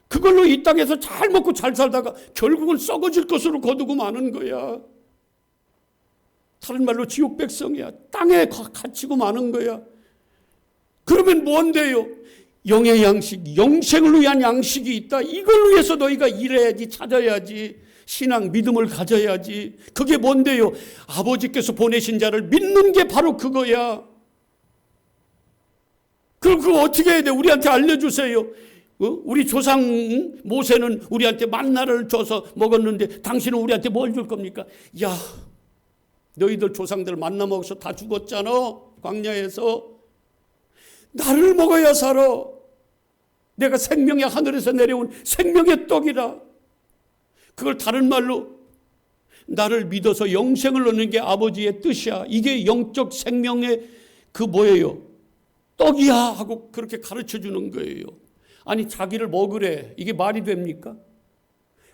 Speaker 1: 그걸로 이 땅에서 잘 먹고 잘 살다가 결국은 썩어질 것으로 거두고 마는 거야. 다른 말로 지옥 백성이야. 땅에 갇히고 마는 거야. 그러면 뭔데요? 영의 양식, 영생을 위한 양식이 있다. 이걸 위해서 너희가 일해야지, 찾아야지. 신앙, 믿음을 가져야지. 그게 뭔데요? 아버지께서 보내신 자를 믿는 게 바로 그거야. 그럼 그거 어떻게 해야 돼? 우리한테 알려주세요. 우리 조상 모세는 우리한테 만나를 줘서 먹었는데 당신은 우리한테 뭘 줄 겁니까? 야, 너희들 조상들 만나 먹어서 다 죽었잖아. 광야에서. 나를 먹어야 살아. 내가 생명의 하늘에서 내려온 생명의 떡이라. 그걸 다른 말로 나를 믿어서 영생을 얻는 게 아버지의 뜻이야. 이게 영적 생명의 그 뭐예요? 떡이야 하고 그렇게 가르쳐 주는 거예요. 아니 자기를 먹으래. 이게 말이 됩니까?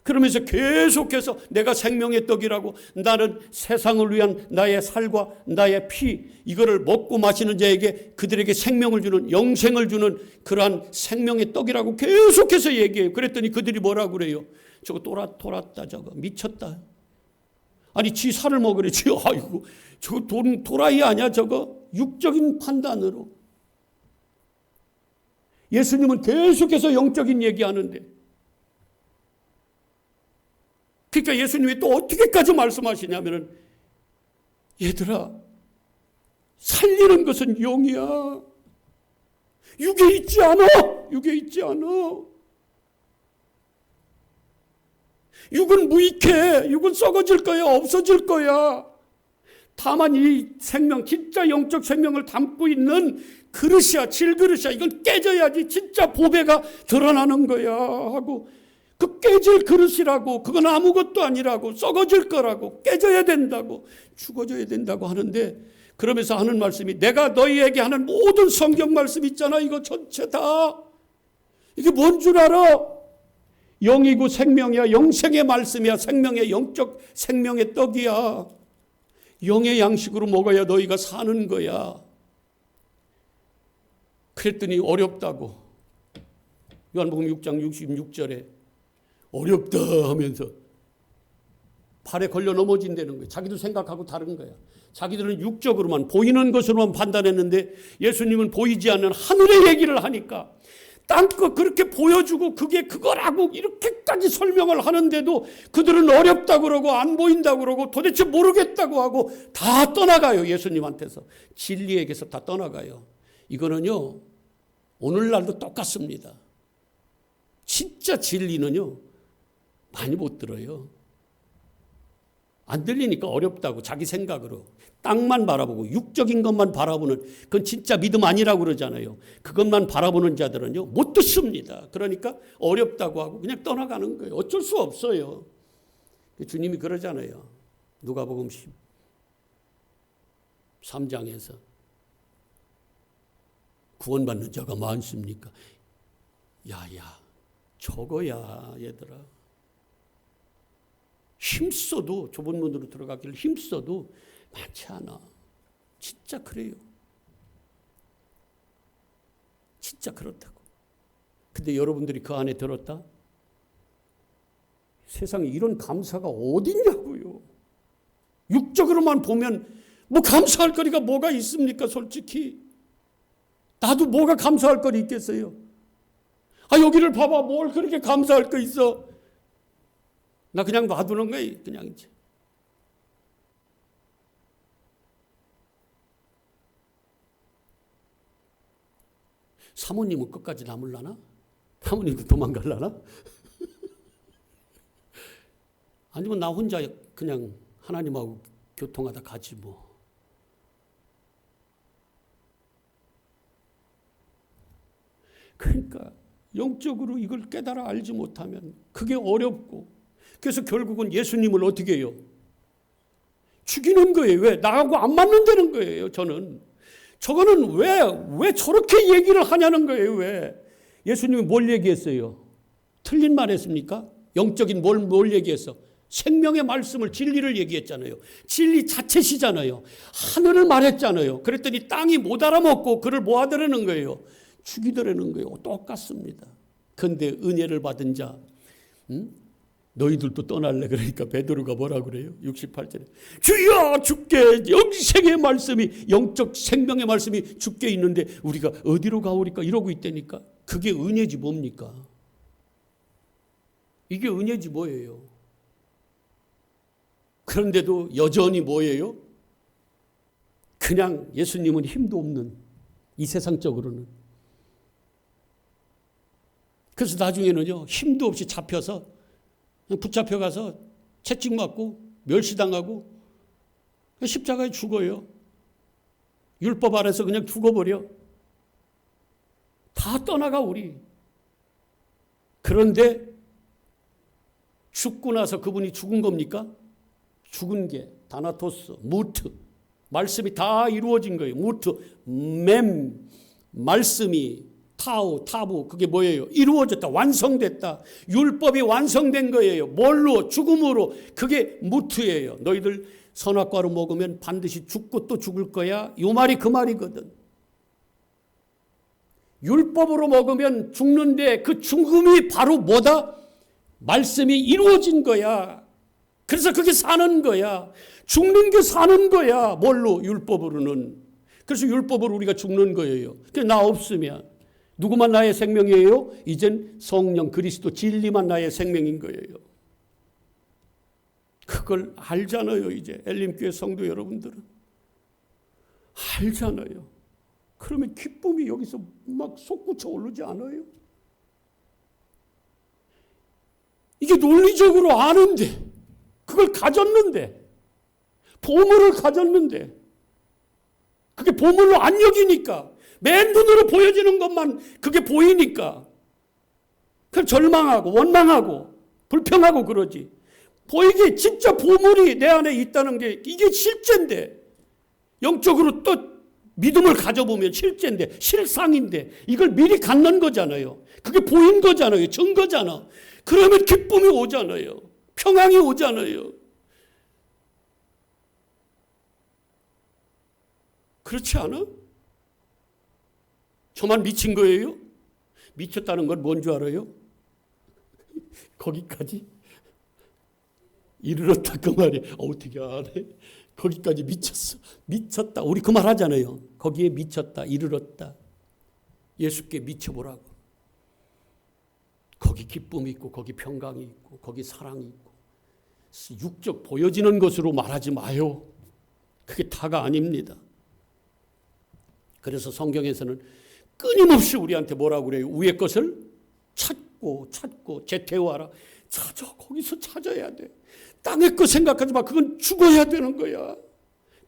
Speaker 1: 그러면서 계속해서 내가 생명의 떡이라고 나는 세상을 위한 나의 살과 나의 피 이거를 먹고 마시는 자에게 그들에게 생명을 주는 영생을 주는 그러한 생명의 떡이라고 계속해서 얘기해요. 그랬더니 그들이 뭐라고 그래요? 저거 돌았다 저거 미쳤다. 아니 지 살을 먹으래. 지 아이고 저거 도라이 아니야 저거. 육적인 판단으로. 예수님은 계속해서 영적인 얘기하는데 그러니까 예수님이 또 어떻게까지 말씀하시냐면은 얘들아 살리는 것은 영이야. 육에 있지 않아. 육에 있지 않아. 육은 무익해. 육은 썩어질 거야. 없어질 거야. 다만 이 생명 진짜 영적 생명을 담고 있는 그릇이야. 질그릇이야. 이건 깨져야지 진짜 보배가 드러나는 거야 하고 그 깨질 그릇이라고 그건 아무것도 아니라고 썩어질 거라고 깨져야 된다고 죽어져야 된다고 하는데 그러면서 하는 말씀이 내가 너희에게 하는 모든 성경 말씀 있잖아. 이거 전체 다 이게 뭔 줄 알아? 영이고 생명이야. 영생의 말씀이야. 생명의 영적 생명의 떡이야. 영의 양식으로 먹어야 너희가 사는 거야. 그랬더니 어렵다고 요한복음 6장 66절에 어렵다 하면서 팔에 걸려 넘어진다는 거예요. 자기도 생각하고 다른 거야. 자기들은 육적으로만 보이는 것으로만 판단했는데 예수님은 보이지 않는 하늘의 얘기를 하니까 땅끝 그렇게 보여주고 그게 그거라고 이렇게까지 설명을 하는데도 그들은 어렵다고 그러고 안 보인다고 그러고 도대체 모르겠다고 하고 다 떠나가요. 예수님한테서. 진리에게서 다 떠나가요. 이거는요 오늘날도 똑같습니다. 진짜 진리는요 많이 못 들어요. 안 들리니까 어렵다고 자기 생각으로 땅만 바라보고 육적인 것만 바라보는 그건 진짜 믿음 아니라고 그러잖아요. 그것만 바라보는 자들은요 못 듣습니다. 그러니까 어렵다고 하고 그냥 떠나가는 거예요. 어쩔 수 없어요. 주님이 그러잖아요. 누가복음 13장에서 구원받는 자가 많습니까? 야야 저거야 얘들아. 힘써도 좁은 문으로 들어가기를 힘써도 많지 않아. 진짜 그래요. 진짜 그렇다고. 근데 여러분들이 그 안에 들었다? 세상에 이런 감사가 어딨냐고요. 육적으로만 보면 뭐 감사할 거리가 뭐가 있습니까? 솔직히. 나도 뭐가 감사할 거리 있겠어요. 아 여기를 봐봐. 뭘 그렇게 감사할 거 있어. 나 그냥 놔두는 거예요. 그냥 이제. 사모님은 끝까지 남을라나? 사모님도 도망갈라나? 아니면 나 혼자 그냥 하나님하고 교통하다 가지 뭐. 그러니까 영적으로 이걸 깨달아 알지 못하면 그게 어렵고 그래서 결국은 예수님을 어떻게 해요? 죽이는 거예요. 왜? 나하고 안 맞는다는 거예요. 저거는 왜 저렇게 얘기를 하냐는 거예요. 왜? 예수님이 뭘 얘기했어요? 틀린 말 했습니까? 영적인 뭘 얘기했어? 생명의 말씀을 진리를 얘기했잖아요. 진리 자체시잖아요. 하늘을 말했잖아요. 그랬더니 땅이 못 알아먹고 그를 뭐 하더라는 거예요? 죽이더라는 거예요. 똑같습니다. 그런데 은혜를 받은 자, 너희들도 떠날래. 그러니까 베드로가 뭐라 그래요? 68절에 주여, 주께 영생의 말씀이, 영적 생명의 말씀이 주께 있는데 우리가 어디로 가오리까 이러고 있다니까. 그게 은혜지 뭡니까? 이게 은혜지 뭐예요? 그런데도 여전히 뭐예요? 그냥 예수님은 힘도 없는, 이 세상적으로는. 그래서 나중에는요, 힘도 없이 잡혀서 붙잡혀가서 채찍맞고 멸시당하고 십자가에 죽어요. 율법 아래서 그냥 죽어버려. 다 떠나가 우리. 그런데 죽고 나서 그분이 죽은 겁니까? 죽은 게 다나토스, 무트, 말씀이 다 이루어진 거예요. 무트, 맴, 말씀이 타우, 타부, 그게 뭐예요? 이루어졌다, 완성됐다. 율법이 완성된 거예요. 뭘로? 죽음으로. 그게 무트예요. 너희들 선악과로 먹으면 반드시 죽고 또 죽을 거야. 이 말이 그 말이거든. 율법으로 먹으면 죽는데 그 죽음이 바로 뭐다? 말씀이 이루어진 거야. 그래서 그게 사는 거야. 죽는 게 사는 거야. 뭘로? 율법으로는. 그래서 율법으로 우리가 죽는 거예요. 나 없으면 누구만 나의 생명이에요? 이젠 성령 그리스도 진리만 나의 생명인 거예요. 그걸 알잖아요. 이제 엘림교회 성도 여러분들은 알잖아요. 그러면 기쁨이 여기서 막 솟구쳐 오르지 않아요? 이게 논리적으로 아는데, 그걸 가졌는데, 보물을 가졌는데, 그게 보물로 안 여기니까, 맨눈으로 보여지는 것만 그게 보이니까, 그럼 절망하고 원망하고 불평하고 그러지. 보이게 진짜 보물이 내 안에 있다는 게 이게 실제인데, 영적으로 또 믿음을 가져보면 실제인데, 실상인데, 이걸 미리 갖는 거잖아요. 그게 보인 거잖아요. 증거잖아. 그러면 기쁨이 오잖아요. 평안이 오잖아요. 그렇지 않아? 저만 미친 거예요? 미쳤다는 건 뭔 줄 알아요? 거기까지 이르렀다 그 말이. 어떻게 아네? 거기까지 미쳤어. 미쳤다. 우리 그 말 하잖아요. 거기에 미쳤다. 이르렀다. 예수께 미쳐보라고. 거기 기쁨이 있고 거기 평강이 있고 거기 사랑이 있고. 육적 보여지는 것으로 말하지 마요. 그게 다가 아닙니다. 그래서 성경에서는 끊임없이 우리한테 뭐라고 그래요? 위의 것을 찾고 재태워하라. 찾아. 거기서 찾아야 돼. 땅의 것 생각하지 마. 그건 죽어야 되는 거야.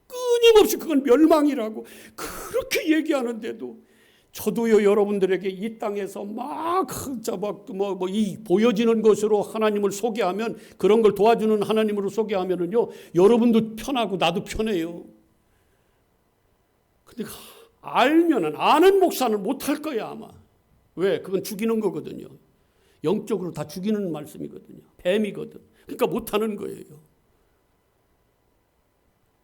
Speaker 1: 끊임없이 그건 멸망이라고 그렇게 얘기하는데도 저도요, 여러분들에게 이 땅에서 이 보여지는 것으로 하나님을 소개하면, 그런 걸 도와주는 하나님으로 소개하면은요, 여러분도 편하고 나도 편해요. 근데 알면은, 아는 목사는 못할 거야 아마. 왜? 그건 죽이는 거거든요. 영적으로 다 죽이는 말씀이거든요. 뱀이거든. 그러니까 못하는 거예요.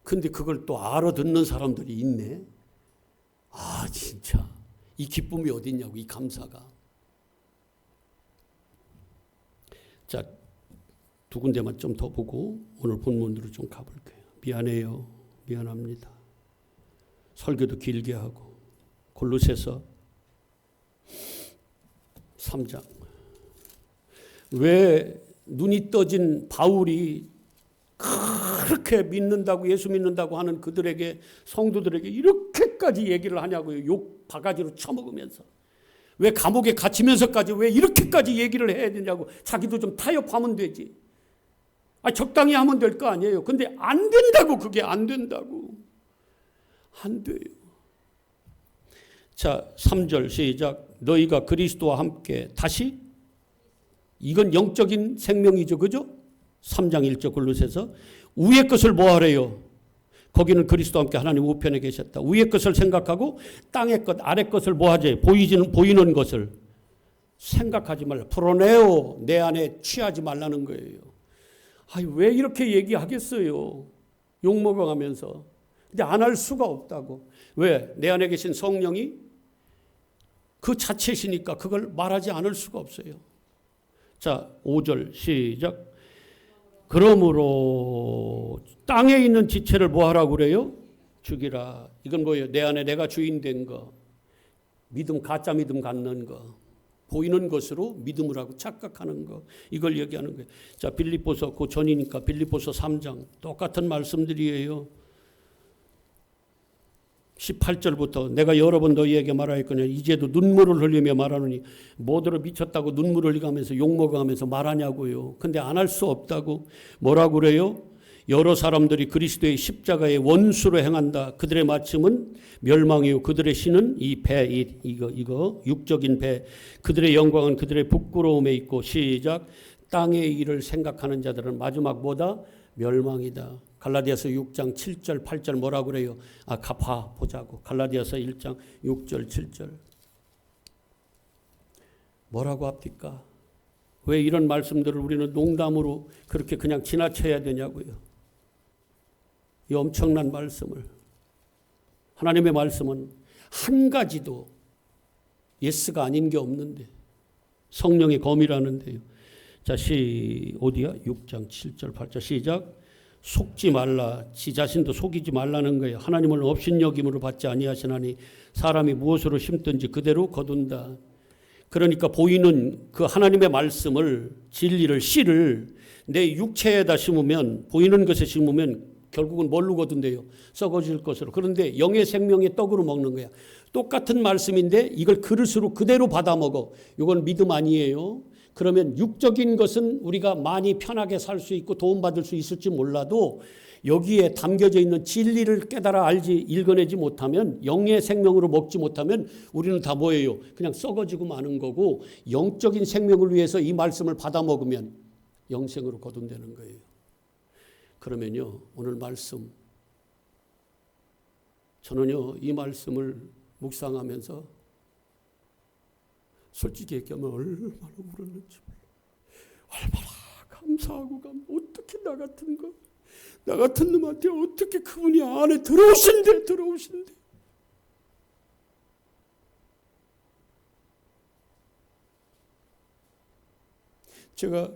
Speaker 1: 근데 그걸 또 알아듣는 사람들이 있네. 아, 진짜 이 기쁨이 어딨냐고, 이 감사가. 자, 두 군데만 좀 더 보고 오늘 본문으로 좀 가볼게요. 미안해요. 미안합니다. 설교도 길게 하고. 골로새서 3장. 왜 눈이 떠진 바울이 그렇게 믿는다고, 예수 믿는다고 하는 그들에게, 성도들에게 이렇게까지 얘기를 하냐고요. 욕 바가지로 쳐먹으면서. 왜 감옥에 갇히면서까지 왜 이렇게까지 얘기를 해야 되냐고. 자기도 좀 타협하면 되지. 적당히 하면 될 거 아니에요. 근데 안 된다고. 그게 안 된다고. 안 돼요. 자, 3절 시작. 너희가 그리스도와 함께 다시, 이건 영적인 생명이죠. 그죠? 3장 1절 골로새서. 위의 것을 뭐 하래요? 거기는 그리스도와 함께 하나님 우편에 계셨다. 위의 것을 생각하고 땅의 것, 아래 것을 뭐 하지? 보이는 것을 생각하지 말라. 프로네오, 내 안에 취하지 말라는 거예요. 왜 이렇게 얘기하겠어요? 욕먹어가면서. 근데 안 할 수가 없다고. 왜? 내 안에 계신 성령이 그 자체시니까 그걸 말하지 않을 수가 없어요. 자, 5절 시작. 그러므로 땅에 있는 지체를 뭐 하라고 그래요? 죽이라. 이건 뭐예요? 내 안에 내가 주인 된 거. 믿음, 가짜 믿음 갖는 거. 보이는 것으로 믿음을 하고 착각하는 거. 이걸 얘기하는 거예요. 자, 빌립보서 그 전이니까 빌립보서 3장 똑같은 말씀들이에요. 18절부터 내가 여러 번 너희에게 말하였거니와 이제도 눈물을 흘리며 말하노니 뭐더러 미쳤다고 눈물을 흘리면서 욕먹어가면서 말하냐고요. 근데 안 할 수 없다고. 뭐라고 그래요? 여러 사람들이 그리스도의 십자가의 원수로 행한다. 그들의 마침은 멸망이요 그들의 신은 이 배, 이거 육적인 배. 그들의 영광은 그들의 부끄러움에 있고 시작. 땅의 일을 생각하는 자들은 마지막 뭐다? 멸망이다. 갈라디아서 6장 7절 8절 뭐라고 그래요? 갚아 보자고. 갈라디아서 1장 6절 7절 뭐라고 합니까? 왜 이런 말씀들을 우리는 농담으로 그렇게 그냥 지나쳐야 되냐고요. 이 엄청난 말씀을. 하나님의 말씀은 한 가지도 예스가 아닌 게 없는데 성령의 검이라는데요. 자, 어디야? 6장 7절 8절 시작. 속지 말라. 지 자신도 속이지 말라는 거예요. 하나님을 업신여김으로 받지 아니하시나니 사람이 무엇으로 심든지 그대로 거둔다. 그러니까 보이는 그 하나님의 말씀을, 진리를, 씨를 내 육체에다 심으면, 보이는 것에 심으면 결국은 뭘로 거둔대요? 썩어질 것으로. 그런데 영의 생명의 떡으로 먹는 거야. 똑같은 말씀인데 이걸 그릇으로 그대로 받아 먹어. 이건 믿음 아니에요. 그러면 육적인 것은 우리가 많이 편하게 살 수 있고 도움받을 수 있을지 몰라도 여기에 담겨져 있는 진리를 깨달아 알지 읽어내지 못하면, 영의 생명으로 먹지 못하면 우리는 다 뭐예요? 그냥 썩어지고 마는 거고, 영적인 생명을 위해서 이 말씀을 받아 먹으면 영생으로 거둔다는 거예요. 그러면요, 오늘 말씀, 저는요 이 말씀을 묵상하면서 솔직히 얘기하면 얼마나 울었는지 몰라. 얼마나 감사하고 어떻게 나 같은 놈한테 어떻게 그분이 안에 들어오신대. 제가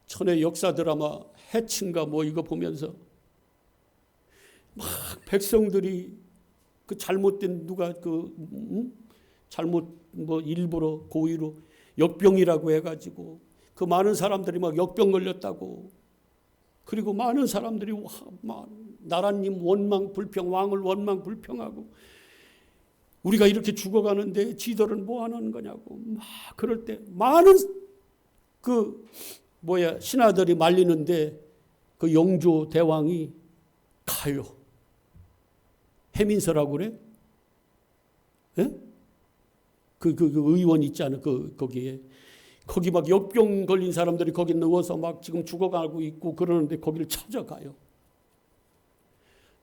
Speaker 1: 천의 역사 드라마 해친가 뭐 이거 보면서 막 백성들이 그 잘못된 누가 잘못 뭐 일부러 고의로 역병이라고 해가지고 그 많은 사람들이 막 역병 걸렸다고, 그리고 많은 사람들이 나라님 원망 불평, 왕을 원망 불평하고 우리가 이렇게 죽어가는데 지들은 뭐 하는 거냐고 막 그럴 때 많은 신하들이 말리는데 그 영조 대왕이 가요. 해민서라고 그래? 예? 그 의원 있잖아. 거기 막 역병 걸린 사람들이 거기 누워서 막 지금 죽어가고 있고 그러는데 거기를 찾아가요.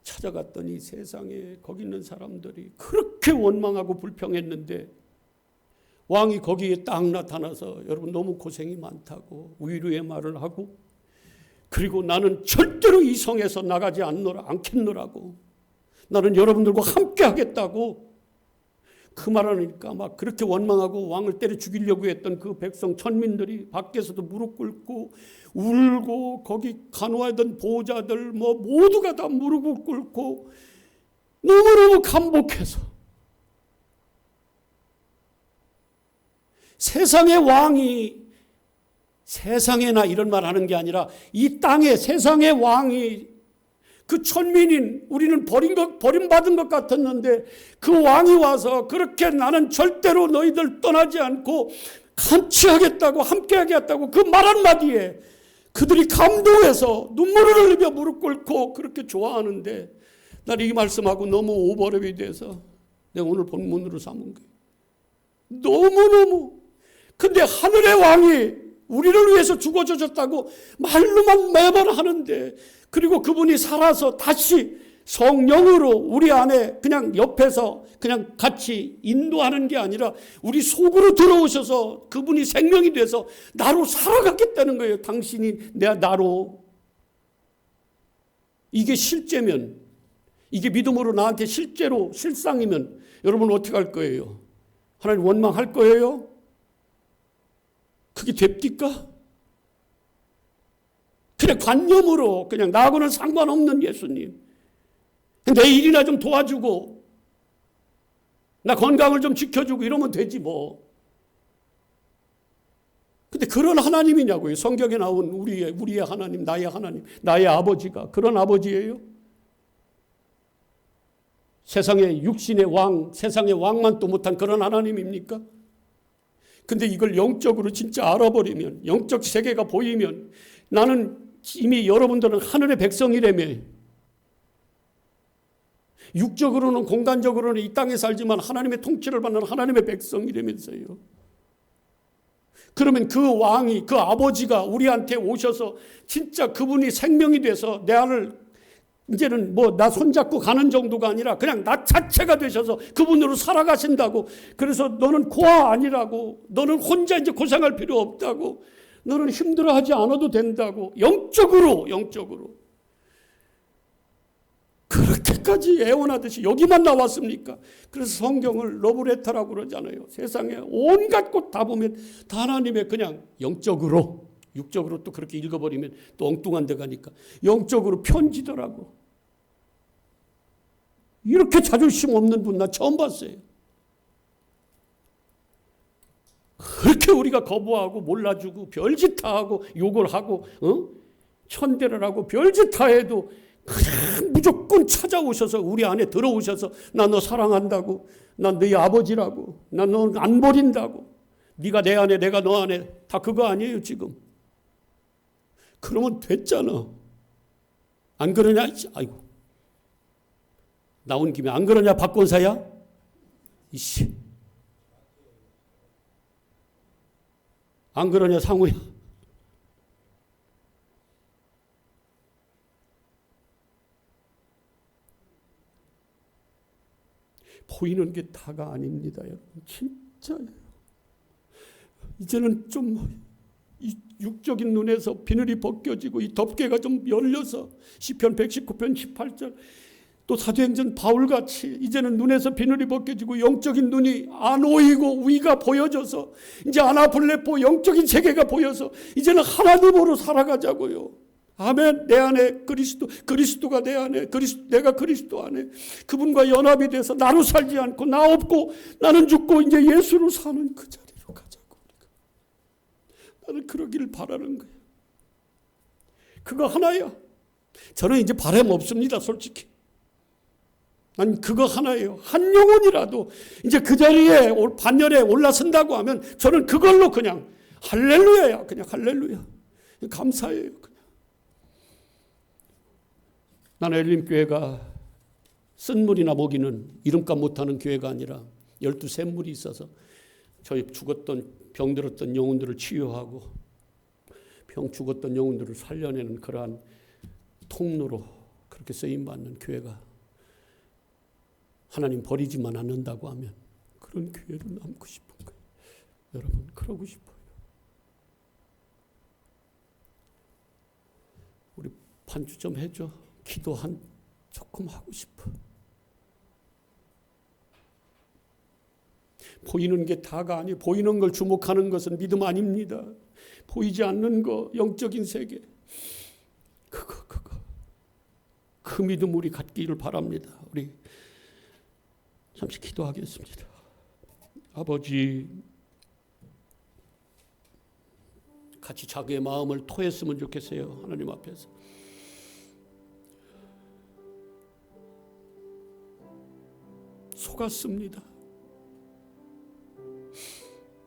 Speaker 1: 찾아갔더니 세상에 거기 있는 사람들이 그렇게 원망하고 불평했는데 왕이 거기에 딱 나타나서 여러분 너무 고생이 많다고 위로의 말을 하고, 그리고 나는 절대로 이 성에서 나가지 않겠노라고, 나는 여러분들과 함께 하겠다고 그 말하니까 막 그렇게 원망하고 왕을 때려 죽이려고 했던 그 백성 천민들이 밖에서도 무릎 꿇고 울고, 거기 간호하던 보호자들 뭐 모두가 다 무릎을 꿇고 너무너무 감복해서, 세상의 왕이, 세상에나 이런 말 하는 게 아니라 이 땅에 세상의 왕이 그 천민인 우리는 버림받은 것 같았는데 그 왕이 와서 그렇게 나는 절대로 너희들 떠나지 않고 같이 하겠다고, 함께 하겠다고 그 말 한마디에 그들이 감동해서 눈물을 흘리며 무릎 꿇고 그렇게 좋아하는데, 나는 이 말씀하고 너무 오버랩이 돼서 내가 오늘 본문으로 삼은 거예요. 너무너무. 근데 하늘의 왕이 우리를 위해서 죽어주셨다고 말로만 매번 하는데, 그리고 그분이 살아서 다시 성령으로 우리 안에 그냥 옆에서 그냥 같이 인도하는 게 아니라 우리 속으로 들어오셔서 그분이 생명이 돼서 나로 살아가겠다는 거예요. 당신이 나로. 이게 실제면, 이게 믿음으로 나한테 실제로 실상이면 여러분 어떻게 할 거예요? 하나님 원망할 거예요? 그게 됩니까? 그냥 관념으로 그냥 나하고는 상관없는 예수님, 내 일이나 좀 도와주고 나 건강을 좀 지켜주고 이러면 되지 뭐. 근데 그런 하나님이냐고요. 성경에 나온 우리의 하나님, 나의 하나님, 나의 아버지가 그런 아버지예요? 세상의 육신의 왕, 세상의 왕만 또 못한 그런 하나님입니까? 근데 이걸 영적으로 진짜 알아버리면, 영적 세계가 보이면, 나는 이미 여러분들은 하늘의 백성이라며, 육적으로는 공간적으로는 이 땅에 살지만 하나님의 통치를 받는 하나님의 백성이라면서요. 그러면 그 왕이, 그 아버지가 우리한테 오셔서 진짜 그분이 생명이 돼서 내 안을 이제는 뭐 나 손잡고 가는 정도가 아니라 그냥 나 자체가 되셔서 그분으로 살아가신다고. 그래서 너는 고아 아니라고, 너는 혼자 이제 고생할 필요 없다고, 너는 힘들어하지 않아도 된다고. 영적으로 그렇게까지 애원하듯이 여기만 나왔습니까? 그래서 성경을 러브레터라고 그러잖아요. 세상에 온갖 곳 다 보면 다 하나님의 그냥 영적으로, 육적으로 또 그렇게 읽어버리면 또 엉뚱한 데 가니까 영적으로 편지더라고. 이렇게 자존심 없는 분 나 처음 봤어요. 그렇게 우리가 거부하고 몰라주고 별짓 다 하고 욕을 하고 천대를 하고 별짓 다 해도 그냥 무조건 찾아오셔서 우리 안에 들어오셔서 나 너 사랑한다고, 난 너희 아버지라고, 난 너 안 버린다고, 네가 내 안에 내가 너 안에, 다 그거 아니에요 지금. 그러면 됐잖아. 안 그러냐? 아이고, 나온 김에 안 그러냐 박권사야? 이씨, 안 그러냐 상우야? 보이는 게 다가 아닙니다, 여러분. 진짜예요. 이제는 좀 이 육적인 눈에서 비늘이 벗겨지고 이 덮개가 좀 열려서 시편 119편 18절 또 사도행전 바울같이 이제는 눈에서 비늘이 벗겨지고 영적인 눈이 안 오이고 위가 보여져서 이제 아나블레포 영적인 세계가 보여서 이제는 하나님으로 살아가자고요. 아멘. 내 안에 그리스도가 내 안에, 내가 그리스도 안에 그분과 연합이 돼서 나로 살지 않고 나 없고 나는 죽고 이제 예수로 사는 그 자리로 가자고. 나는 그러기를 바라는 거예요. 그거 하나야. 저는 이제 바람 없습니다, 솔직히. 난 그거 하나예요. 한 영혼이라도 이제 그 자리에 반열에 올라선다고 하면 저는 그걸로 그냥 할렐루야야. 그냥 할렐루야. 감사해요. 그냥. 나는 엘림교회가 쓴물이나 먹이는 이름값 못하는 교회가 아니라 12샘물이 있어서 저희 죽었던 병들었던 영혼들을 치유하고 병 죽었던 영혼들을 살려내는 그러한 통로로 그렇게 쓰임받는 교회가 하나님 버리지만 않는다고 하면 그런 교회로 남고 싶은 거예요. 여러분 그러고 싶어요. 우리 반주 좀 해줘. 기도 조금 하고 싶어. 보이는 게 다가 아니에요. 보이는 걸 주목하는 것은 믿음 아닙니다. 보이지 않는 거, 영적인 세계. 그 믿음 우리 갖기를 바랍니다. 우리 잠시 기도하겠습니다. 아버지, 같이 자기의 마음을 토했으면 좋겠어요. 하나님 앞에서. 속았습니다.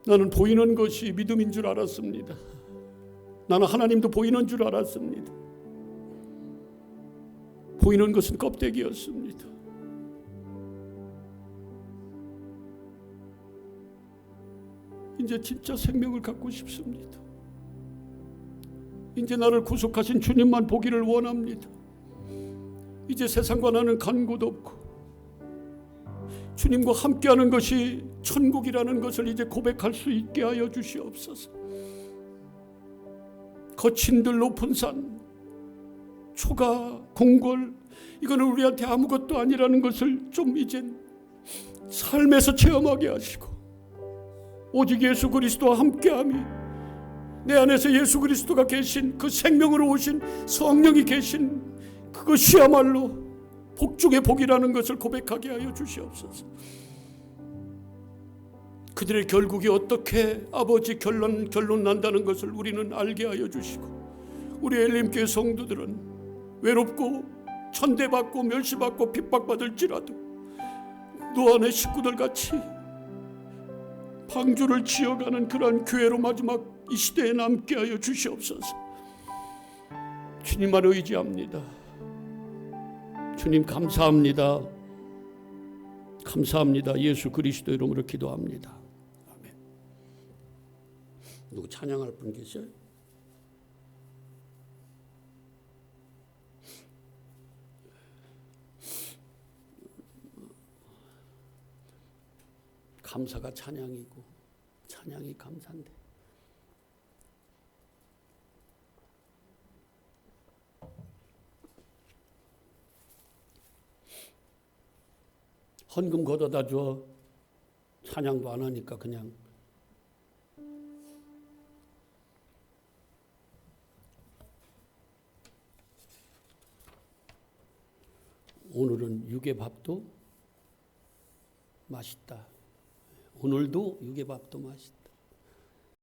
Speaker 1: 나는 보이는 것이 믿음인 줄 알았습니다. 나는 하나님도 보이는 줄 알았습니다. 보이는 것은 껍데기였습니다. 이제 진짜 생명을 갖고 싶습니다. 이제 나를 구속하신 주님만 보기를 원합니다. 이제 세상과 나는 간 곳 없고 주님과 함께하는 것이 천국이라는 것을 이제 고백할 수 있게 하여 주시옵소서. 거친 들 높은 산, 초가, 궁궐, 이거는 우리한테 아무것도 아니라는 것을 좀 이제 삶에서 체험하게 하시고 오직 예수 그리스도와 함께함이, 내 안에서 예수 그리스도가 계신, 그 생명으로 오신 성령이 계신 그것이야말로 복 중의 복이라는 것을 고백하게 하여 주시옵소서. 그들의 결국이 어떻게 아버지 결론 난다는 것을 우리는 알게 하여 주시고, 우리 엘림교회 성도들은 외롭고 천대받고 멸시받고 핍박받을지라도 노아의 식구들 같이 방주를 지어가는 그러한 교회로 마지막 이 시대에 남게 하여 주시옵소서. 주님만 의지합니다. 주님 감사합니다. 감사합니다. 예수 그리스도 이름으로 기도합니다. 아멘. 누구 찬양할 분 계세요? 감사가 찬양이고 찬양이 감사인데, 헌금 걷어다 줘. 찬양도 안 하니까 그냥. 오늘은 육의 밥도 맛있다. 오늘도 육의 밥도 맛있다.